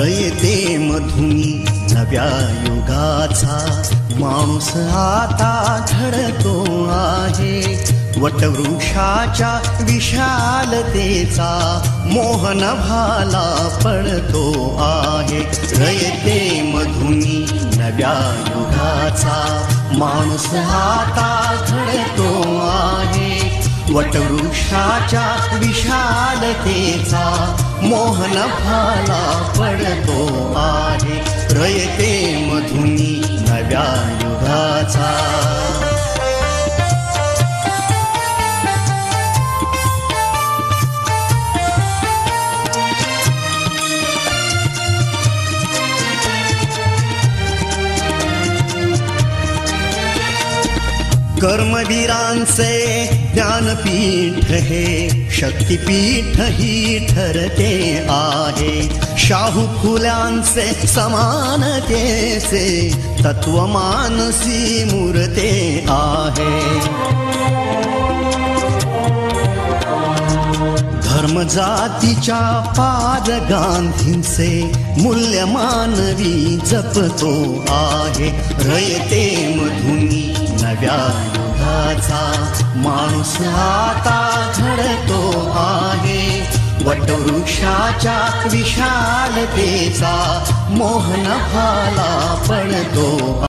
रयते मधुनी नव्या युगाचा माणूस आता घडतो आहे. वटवृक्षाच्या विशालतेचा मोहन भाला पडतो आहे. रयते मधुनी नव्या युगाचा माणूस आता घडतो आहे. वटवृक्षाच्या विशालतेचा मोहन भाला पडतो आहे. रयते मधुनी नव्या युगाचा. कर्मवीरांचे ज्ञानपीठ हे शक्तिपीठ ही ठरते आहे. शाहू फुल्यांचे समानतेचे तत्व मानसी मूर्ते आहे. धर्म जातीच्या पाद गांधींचे मूल्य मानवी जपतो आहे. रयते मधुनी नव्या युगाचा माणूस आता घडतो आहे. वटवृक्षाच्या विशालतेचा मोहन भाला पडतो